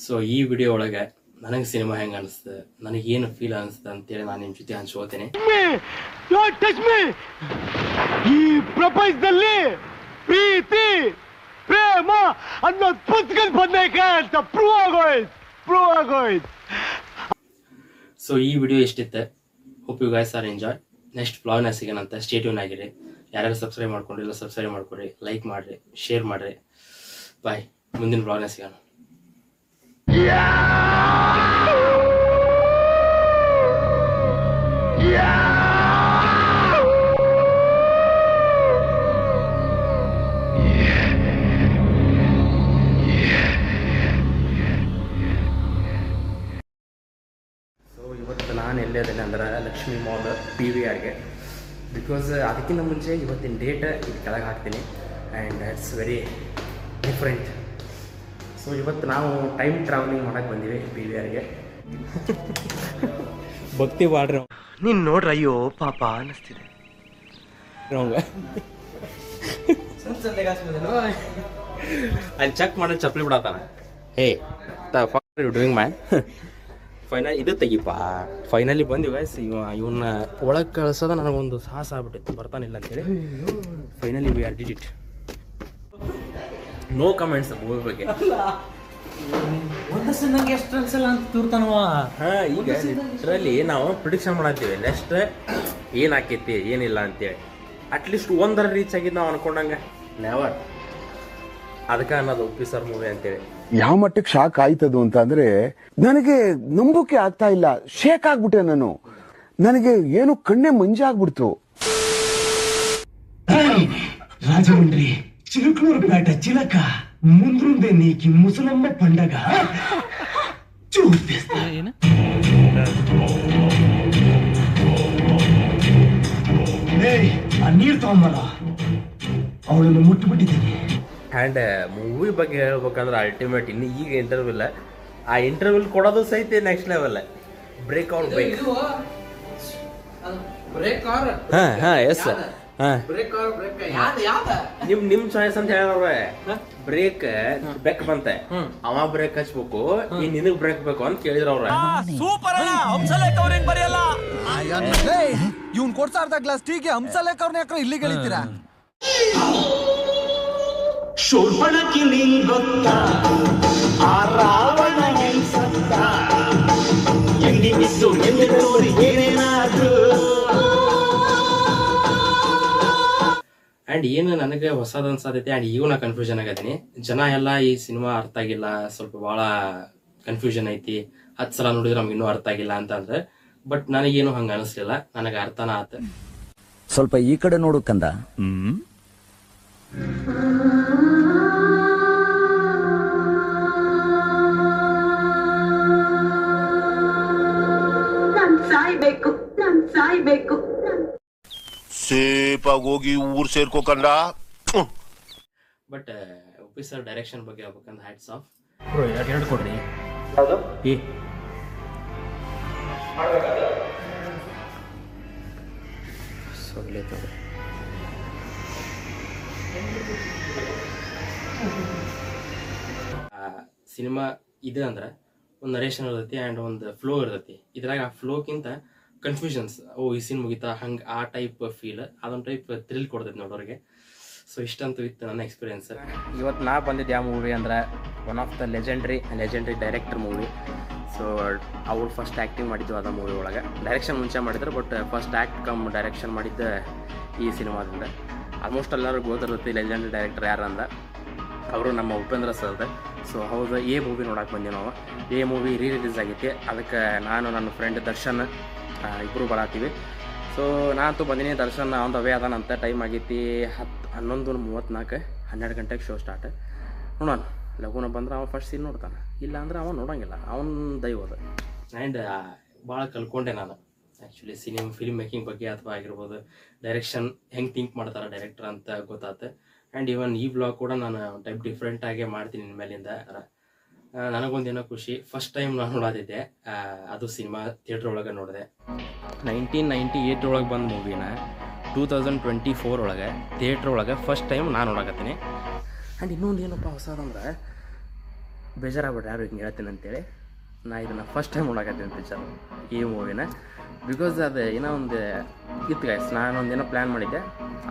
So ಈ video ಒಳಗೆ ನನಗೆ ಸಿನಿಮಾ ಹೆಂಗೆ ಅನಿಸ್ತು, ನನಗೇನು ಫೀಲ್ ಅನಿಸ್ತು ಅಂತೇಳಿ ನಾನು ನಿಮ್ಮ ಜೊತೆ ಹಂಚ್ಕೊಳ್ತೇನೆ. ಈ ಪ್ರಪಂಚದಲ್ಲಿ ಪ್ರೀತಿ ಪ್ರೇಮ ಅನ್ನೋದು ಪುಸ್ತಕದ ಬಂದೈತೆ ಅಂತ ಪ್ರೂವ್ ಆಗೋಯ್ತು. ಸೊ ಈ ವಿಡಿಯೋ ಎಷ್ಟಿತ್ತು. Hope you guys are enjoy. Next ವ್ಲಾಗ್ನ ಸಿಗೋಣಂತ. ಸ್ಟೇ ಟ್ಯೂನ್ ಆಗಿರಿ. ಯಾರ್ಯಾರು ಸಬ್ಸ್ಕ್ರೈಬ್ ಮಾಡ್ಕೊಂಡಿಲ್ಲ ಸಬ್ಸ್ಕ್ರೈಬ್ ಮಾಡ್ಕೊರಿ, ಲೈಕ್ ಮಾಡಿರಿ, ಶೇರ್ ಮಾಡಿರಿ. ಬಾಯ್. ಮುಂದಿನ ವ್ಲಾಗ್ನ ಸಿಗೋಣ. ಇವತ್ತು ನಾನು ಎಲ್ಲಿದ್ದೇನೆ ಅಂದ್ರೆ ಲಕ್ಷ್ಮೀ ಮಾಲ್ PVRಗೆ. ಬಿಕಾಸ್ ಅದಕ್ಕಿಂತ ಮುಂಚೆ ಇವತ್ತಿನ ಡೇಟ್ ಇದು ಕೆಳಗೆ ಹಾಕ್ತೀನಿ and it's very different. So ಇವತ್ತು ನಾವು ಟೈಮ್ ಟ್ರಾವೆಲಿಂಗ್ ಮಾಡೋಕ್ಕೆ ಬಂದೀವಿ PVRಗೆ. ಭಕ್ತಿ ಮಾಡ್ರಿ ನೀನ್ ನೋಡ್ರ, ಅಯ್ಯೋ ಪಾಪ ಅನ್ನಿಸ್ತಿದೆ. ಅಲ್ಲಿ ಚೆಕ್ ಮಾಡಿ ಚಪ್ಪಲಿ ಬಿಡತ್ತಾನ. ಹೇ ಡೂಯಿಂಗ್ ಮ್ಯಾನ್. ಫೈನಲ್ ಇದು ತೆಗಿಪ್ಪ. ಫೈನಲಿ ಬಂದಿವಿ ಗೈಸ್. ಇವನ್ನ ಒಳಗೆ ಕಳ್ಸೋದ ನನಗೊಂದು ಸಾಹಸ ಆಗ್ಬಿಟ್ಟಿತ್ತು, ಬರ್ತಾನಿಲ್ಲ ಅಂತೇಳಿ. Finally we are did it. No comments movie ಬಗ್ಗೆ. ಒಂದಷ್ಟು ನಂಗೆ ಎಷ್ಟು ಅನ್ಸಲ್ಲ ಅಂತ ತೂರ್ತಾನವ. ಈಗ ಲಿಟ್ರಲಿ ನಾವು ಪ್ರಿಡಿಕ್ಷನ್ ಮಾಡತ್ತೀವಿ ನೆಕ್ಸ್ಟ್ ಏನು ಆಕೈತಿ ಏನಿಲ್ಲ ಅಂತೇಳಿ. ಅಟ್ಲೀಸ್ಟ್ ಒಂದರ ರೀಚ್ ಆಗಿದ್ದು ನಾವು ಅನ್ಕೊಂಡಂಗೆ ನೆವರ್. ಅದಕ್ಕೆ ಅನ್ನೋದು ಆಫೀಸರ್ ಮೂವಿ ಅಂತೇಳಿ. ಯಾವ ಮಟ್ಟಕ್ಕೆ ಶಾಕ್ ಆಯ್ತದು ಅಂತ ಅಂದ್ರೆ ನನಗೆ ನಂಬೋಕೆ ಆಗ್ತಾ ಇಲ್ಲ. ಶೇಕ್ ಆಗ್ಬಿಟ್ಟೆ ನಾನು. ನನಗೆ ಏನು ಕಣ್ಣೆ ಮಂಜಾಗ್ಬಿಡ್ತು. రాజమండ్రి చిలుకలూరుపేట చిలక ముందుందే నీకి ముసలమ్మ పండగ చూపిస్తా. ಆ ನೀರು ತಗೊಂಬಲ್ಲ, ಅವಳನ್ನು ಮುಟ್ಟುಬಿಟ್ಟಿದ್ದೀನಿ. ಆ್ಯಂಡ್ ಮೂವಿ ಬಗ್ಗೆ ಹೇಳ್ಬೇಕಂದ್ರೆ ಅಲ್ಟಿಮೇಟ್ ಇನ್ನು ಈಗ ಇಂಟರ್ವ್ಯೂಲ್ಲ. ಆ ಇಂಟರ್ವ್ಯೂಲ್ ಕೊಡೋದು ಸಹಿತ next level. Break out bike. ಹಾಂ ಎಸ್ ನಿಮ್ ಚಾಯ್ಸ್ ಅಂತ ಹೇಳವ್ರೆ. ಬ್ರೇಕ್ ಬೆಕ್ ಬಂತೆ, ಅವ ಬ್ರೇಕ್ ಹಚ್ಬೇಕು, ಈ ನಿನಗ್ ಬ್ರೇಕ್ ಬೇಕು ಅಂತ ಕೇಳಿದ್ರ ಅವ್ರ. ಇವ್ನ್ ಕೊಡ್ತಾ ಇರ್ದ ಗ್ಲಾಸ್ ಟೀಗೆ ಹಂಸಲೇಖ ಅವ್ರನ್ನ ಯಾಕ್ರೆ ಇಲ್ಲಿಗೆ ಎಳಿತೀರಾ? ಶೋರ್ಪಣಕ್ಕೆ ನಿಂಗ್ ಗೊತ್ತಾ ಆ ರಾವಣ ಹೆಂಗ್ಸತ್ತ ಎಲ್ಲಿ ಬಿದ್ದು ಎಲ್ಲಿ ತೋರಿ ಏನೇನಾದ್ರು. ಆ್ಯಂಡ್ ಏನು ನನಗೆ ಹೊಸದು ಅನ್ಸಾತೈತಿ. ಆ್ಯಂಡ್ ಈಗ ನಾ ಕನ್ಫ್ಯೂಷನ್ ಆಗತ್ತೀನಿ. ಜನ ಎಲ್ಲ ಈ ಸಿನಿಮಾ ಅರ್ಥ ಆಗಿಲ್ಲ, ಸ್ವಲ್ಪ ಭಾಳ ಕನ್ಫ್ಯೂಷನ್ ಐತಿ, 10 ಸಲ ನೋಡಿದ್ರೆ ನಮ್ಗೆ ಇನ್ನೂ ಅರ್ಥ ಆಗಿಲ್ಲ ಅಂತ ಅಂದ್ರೆ. ಬಟ್ ನನಗೇನು ಹಂಗೆ ಅನಿಸ್ಲಿಲ್ಲ, ನನಗೆ ಅರ್ಥನ ಆತ. ಸ್ವಲ್ಪ ಈ ಕಡೆ ನೋಡು ಕಂದ. ನಾನ್ ಸಾಯ್ಬೇಕು. ಸೇಫಾಗಿ ಹೋಗಿ ಊರ್ ಸೇರ್ಕೋಕಂಡ. ಬಟ್ ಆಫೀಸರ್ ಡೈರೆಕ್ಷನ್ ಬಗ್ಗೆ ಹೇಳ್ಬೇಕಂದ್ರೆ ಹ್ಯಾಟ್ಸ್ ಆಫ್. ಎರಡು ಕೊಡ್ರಿ. ಸಿನಿಮಾ ಇದು ಅಂದ್ರೆ ಒಂದು ನರೇಷನ್ ಇರ್ತೈತಿ ಆ್ಯಂಡ್ ಒಂದು ಫ್ಲೋ ಇರ್ತೈತಿ. ಇದ್ರಾಗ ಆ ಫ್ಲೋಕ್ಕಿಂತ ಕನ್ಫ್ಯೂಷನ್ಸ್, ಈ ಸೀನ್ ಮುಗಿತಾ ಹಂಗೆ ಆ ಟೈಪ್ ಫೀಲ್, ಅದೊಂದು ಟೈಪ್ ಥ್ರಿಲ್ ಕೊಡ್ತೈತಿ ನೋಡೋರಿಗೆ. ಸೊ ಇಷ್ಟಂತೂ ಇತ್ತು ನನ್ನ ಎಕ್ಸ್ಪೀರಿಯನ್ಸ್. ಇವತ್ತು ನಾ ಬಂದಿದ್ದು ಯಾವ ಮೂವಿ ಅಂದ್ರೆ one of the legendary director movie. So ಅವ್ರು ಫಸ್ಟ್ ಆ್ಯಕ್ಟಿಂಗ್ ಮಾಡಿದ್ದು ಅದ ಮೂವಿ ಒಳಗೆ. ಡೈರೆಕ್ಷನ್ ಮುಂಚೆ ಮಾಡಿದ್ರು, but first act come direction ಮಾಡಿದ್ದ ಈ ಸಿನಿಮಾದಿಂದ. ಆಲ್ಮೋಸ್ಟ್ ಎಲ್ಲರಿಗೂ ಗೊತ್ತಿರುತ್ತೆ ಲೆಜೆಂಡ್ರಿ ಡೈರೆಕ್ಟರ್ ಯಾರು ಅಂದ. ಅವರು ನಮ್ಮ ಉಪೇಂದ್ರ ಸರ್ದ. ಸೊ ಹೌದು, ಮೂವಿ ನೋಡಕ್ಕೆ ಬಂದೀವಿ ನಾವು. ಮೂವಿ ರಿಲೀಸ್ ಆಗೈತಿ. ಅದಕ್ಕೆ ನಾನು ನನ್ನ ಫ್ರೆಂಡ್ ದರ್ಶನ್ ಇಬ್ಬರು ಬರತ್ತೀವಿ. ಸೊ ನಾನಂತೂ ಬಂದಿನಿ. ದರ್ಶನ್ ಆನ್ ದ ವೇ ಅದಾನಂತ. ಟೈಮ್ ಆಗೈತಿ 11:34, 12 ಗಂಟೆಗೆ ಶೋ ಸ್ಟಾರ್ಟ್. ನೋಡೋಣ, ಲಘುನ ಬಂದ್ರೆ ಅವ ಫಸ್ಟ್ ಸೀನ್ ನೋಡ್ತಾನೆ, ಇಲ್ಲ ಅಂದ್ರೆ ಅವ ನೋಡೋಂಗಿಲ್ಲ. ಅವನ ದೈವದ. ಆ್ಯಂಡ್ ಭಾಳ ಕಲ್ಕೊಂಡೆ ನಾನು ಆ್ಯಕ್ಚುಲಿ ಫಿಲ್ಮ್ ಮೇಕಿಂಗ್ ಬಗ್ಗೆ ಅಥವಾ ಆಗಿರ್ಬೋದು, ಡೈರೆಕ್ಷನ್ ಹೆಂಗೆ ಥಿಂಕ್ ಮಾಡ್ತಾರೆ ಡೈರೆಕ್ಟರ್ ಅಂತ ಗೊತ್ತಾಯ್ತು. ಆ್ಯಂಡ್ ಈವನ್ ಈ ವ್ಲಾಗ್ ಕೂಡ ನಾನು ಟೈಪ್ ಡಿಫ್ರೆಂಟಾಗೇ ಮಾಡ್ತೀನಿ ಇನ್ಮೇಲಿಂದ. ನನಗೊಂದೇನೋ ಖುಷಿ, ಫಸ್ಟ್ ಟೈಮ್ ನಾನು ನೋಡೋದಿದ್ದೆ. ಅದು ಸಿನಿಮಾ ಥಿಯೇಟ್ರ್ ಒಳಗೆ ನೋಡಿದೆ. 1998 ಒಳಗೆ ಬಂದ ಮೂವಿನ 2024 ಒಳಗೆ ಥಿಯೇಟ್ರ್ ಒಳಗೆ ಫಸ್ಟ್ ಟೈಮ್ ನಾನು ನೋಡಕತ್ತೀನಿ. ಆ್ಯಂಡ್ ಇನ್ನೊಂದು ಏನಪ್ಪ ಹೊಸದಂದ್ರೆ ಬೇಜಾರಾಗ್ಬಿಟ್ರೆ ಯಾರು ಹಿಂಗೆ ಹೇಳ್ತೀನಿ ಅಂತೇಳಿ ನಾ ಇದನ್ನು ಫಸ್ಟ್ ಟೈಮ್ ನೋಡಕತ್ತೀನಿ ಪಿಕ್ಚರ್ ಈ ಮೂವಿನ. ಬಿಕಾಸ್ ಅದು ಏನೋ ಒಂದು ಇತ್ತು ಗೈಸ್, ನಾನೊಂದು ಏನೋ ಪ್ಲ್ಯಾನ್ ಮಾಡಿದ್ದೆ,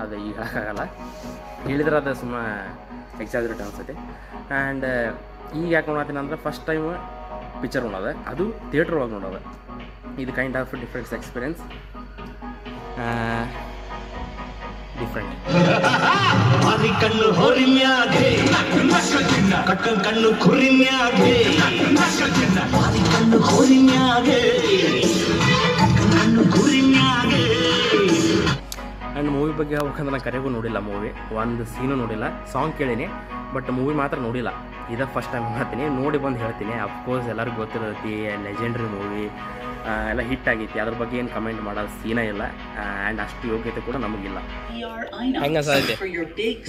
ಅದು ಈಗ ಹೇಳೋಕ್ಕಾಗಲ್ಲ, ಹೇಳಿದ್ರೆ ಅದು ಸುಮ್ಮನೆ ಎಕ್ಸಾಜರೇಟ್ ಅನ್ಸುತ್ತೆ. ಆ್ಯಂಡ್ ಈಗ ಯಾಕೆ ನೋಡತ್ತೀನಿ ಅಂದ್ರೆ ಫಸ್ಟ್ ಟೈಮ್ ಪಿಕ್ಚರ್ ನೋಡೋದು, ಅದು ಥಿಯೇಟ್ರ್ ಒಳಗೆ ನೋಡೋದು. ಇದು kind of different experience, different. ಕಣ್ಣು ಹೊರಿಮ್ಯಾಗೆ ಕಣ್ಣು ಕುರಿಮ್ಯಾಗೆ ಕಣ್ಣು ಹೊರಿಮ್ಯಾಗೆ ಕಣ್ಣು ಕುರಿಮ್ಯಾಗೆ. ಆ್ಯಂಡ್ ಮೂವಿ ಬಗ್ಗೆ ಹೇಳ್ಬೇಕಂದ್ರೆ ನಾನು ಕರೆಗೂ ನೋಡಿಲ್ಲ, ಮೂವಿ ಒಂದು ಸೀನು ನೋಡಿಲ್ಲ, ಸಾಂಗ್ ಕೇಳೀನಿ, ಬಟ್ ಮೂವಿ ಮಾತ್ರ ನೋಡಿಲ್ಲ. ಇದೇ ಫಸ್ಟ್ ಟೈಮ್ ಮಾಡ್ತೀನಿ, ನೋಡಿ ಬಂದು ಹೇಳ್ತೀನಿ. ಅಫ್ಕೋರ್ಸ್ ಎಲ್ಲರಿಗೂ ಗೊತ್ತಿರತ್ತೆ, ಲೆಜೆಂಡ್ರಿ ಮೂವಿ ಎಲ್ಲ ಹಿಟ್ ಆಗೈತಿ, ಅದ್ರ ಬಗ್ಗೆ ಏನು ಕಮೆಂಟ್ ಮಾಡೋದು ಸೀನೇ ಇಲ್ಲ. ಆ್ಯಂಡ್ ಅಷ್ಟು ಯೋಗ್ಯತೆ ಕೂಡ ನಮಗಿಲ್ಲ. ಹೆಂಗೆ ಸಾಧ್ಯ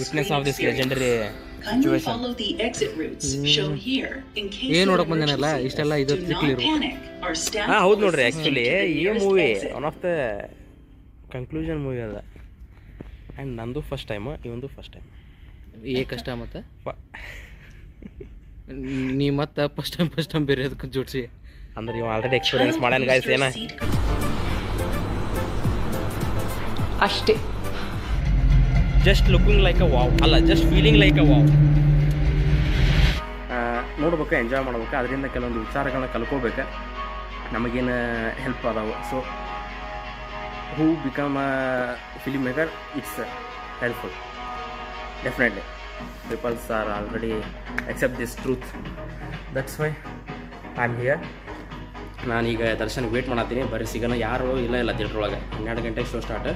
witness of this legendary situation. ಏನು ನೋಡಕ್ ಬಂದೇನಲ್ಲ ಇಷ್ಟೆಲ್ಲ ಇದು ಹಾಂ ಹೌದು ನೋಡ್ರಿ, ಆ್ಯಕ್ಚುಲಿ ಈ movie one of the conclusion movie ಅದ. ಆ್ಯಂಡ್ ನಂದು ಫಸ್ಟ್ ಟೈಮು, ಇವಂದು ಫಸ್ಟ್ ಟೈಮ್. ಏ ಕಷ್ಟ ಮತ್ತೆ ನೀ ಮತ್ತೆ ಫಸ್ಟ್ ಟೈಮ್ ಬೇರೆ ಅದಕ್ಕೆ ಜೋಡಿಸಿ ಅಂದ್ರೆ ಇವ ಆಲ್ರೆಡಿ ಎಕ್ಸ್ಪೀರಿಯನ್ಸ್ ಮಾಡ್ಯಾನ ಗಾಯ್ಸ್. ಏನ ಅಷ್ಟೇ. Just looking like a wow ಅಲ್ಲ, just feeling like a wow. ನೋಡ್ಬೇಕು, ಎಂಜಾಯ್ ಮಾಡ್ಬೇಕು, ಅದರಿಂದ ಕೆಲವೊಂದು ವಿಚಾರಗಳನ್ನ ಕಲ್ಕೋಬೇಕು, ನಮಗೇನು ಹೆಲ್ಪ್ ಅದಾವು. So who become a film maker, it's helpful definitely. Peoples are already accept this truth, that's why I'm here. ನಾನೀಗ ದರ್ಶನ್ಗೆ ವೇಟ್ ಮಾಡತ್ತೀನಿ, ಬರೀ ಸಿಗೋಣ ಯಾರು ಇಲ್ಲ ಥಿಯೇಟ್ರ್ ಒಳಗೆ. 12 ಗಂಟೆಗೆ ಶೋ ಸ್ಟಾರ್ಟ್,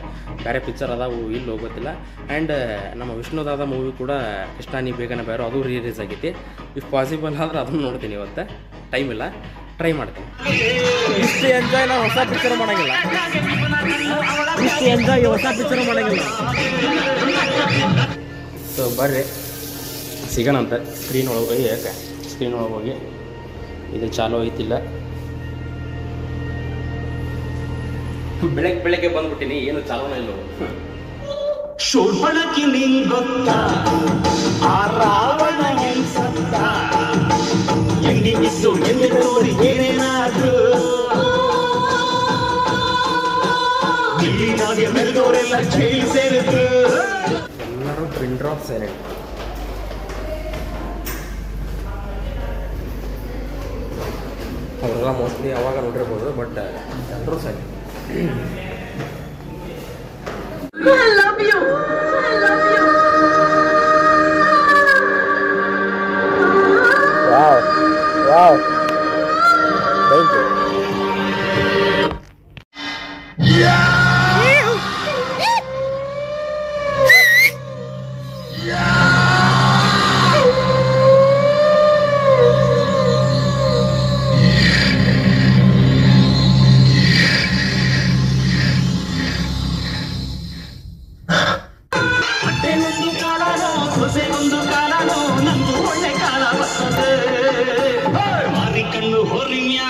ಬೇರೆ ಪಿಕ್ಚರ್ ಅದಾವು ಇಲ್ಲಿ ಹೋಗೋತ್ತಿಲ್ಲ. ಆ್ಯಂಡ್ ನಮ್ಮ ವಿಷ್ಣುದಾದ ಮೂವಿ ಕೂಡ ಕೃಷ್ಣ ನೀ ಬೇಗನೆ ಬೇರೆ, ಅದು ರಿಲೀಸ್ ಆಗೈತಿ. ಇಫ್ ಪಾಸಿಬಲ್ ಆದ್ರೆ ಅದನ್ನು ನೋಡ್ತೀನಿ. ಇವತ್ತು ಟೈಮ್ ಇಲ್ಲ, ಟ್ರೈ ಮಾಡ್ತೀನಿ. ಇಷ್ಟು ಎಂಜಾಯ್ ನಾವು ಹೊಸ ಪಿಕ್ಚರ್ ಮಾಡೋಂಗಿಲ್ಲ, ಇಷ್ಟು ಎಂಜಾಯ್ ಹೊಸ ಪಿಕ್ಚರ್ ಮಾಡೋಂಗಿಲ್ಲ. ಸೊ ಬರ್ರಿ ಸಿಗೋಣ ಅಂತ. ಸ್ಕ್ರೀನ್ ಒಳಗೆ ಹೋಗಿ, ಯಾಕೆ ಸ್ಕ್ರೀನ್ ಒಳಗೆ ಹೋಗಿ ಇದು ಚಾಲೂ ಐತಿಲ್ಲ. ಬೆಳಗ್ಗೆ ಬಂದ್ಬಿಟ್ಟಿನಿ, ಏನು ಚಾಲೂನೇ ಇಲ್ಲ. ಶೋರ್ಪಣಕ್ಕೆ ನಿಂಗ್ ಗೊತ್ತಾ ಆ ರಾವಣ ಹೆಂಗ್ಸತ್ತ ಹೆಂಗಿ ಮಿಸ್ಸು ಎಲ್ಲಿ ತೋರಿ ಏನೇನಾದ್ರು ಇಲ್ಲಿನಾಗೆ ಮೆರೆದವರೆಲ್ಲ ಜೈಲು ಸೇರಿದ್ರು. ಎಲ್ಲರೂ ಪಿನ್ ಡ್ರಾಪ್ ಸೈಲೆಂಟ್. ಅವರೆಲ್ಲ ಮೋಸ್ಟ್ಲಿ ಅವಾಗ ನೋಡಿರ್ಬೋದು, ಬಟ್ ಎಲ್ಲರೂ silent. I love you. I love you. Wow. Thank you. ಹೊಟ್ಟೆಗೊಂದು ಕಾಲನೋ ಸೊಸೆಗೊಂದು ಕಾಲನೋ ನಂದು ಒಳ್ಳೆ ಕಾಲ ಬರ್ತದೆ. ಮಾರಿ ಕಣ್ಣು ಹೊರಿಮ್ಯಾ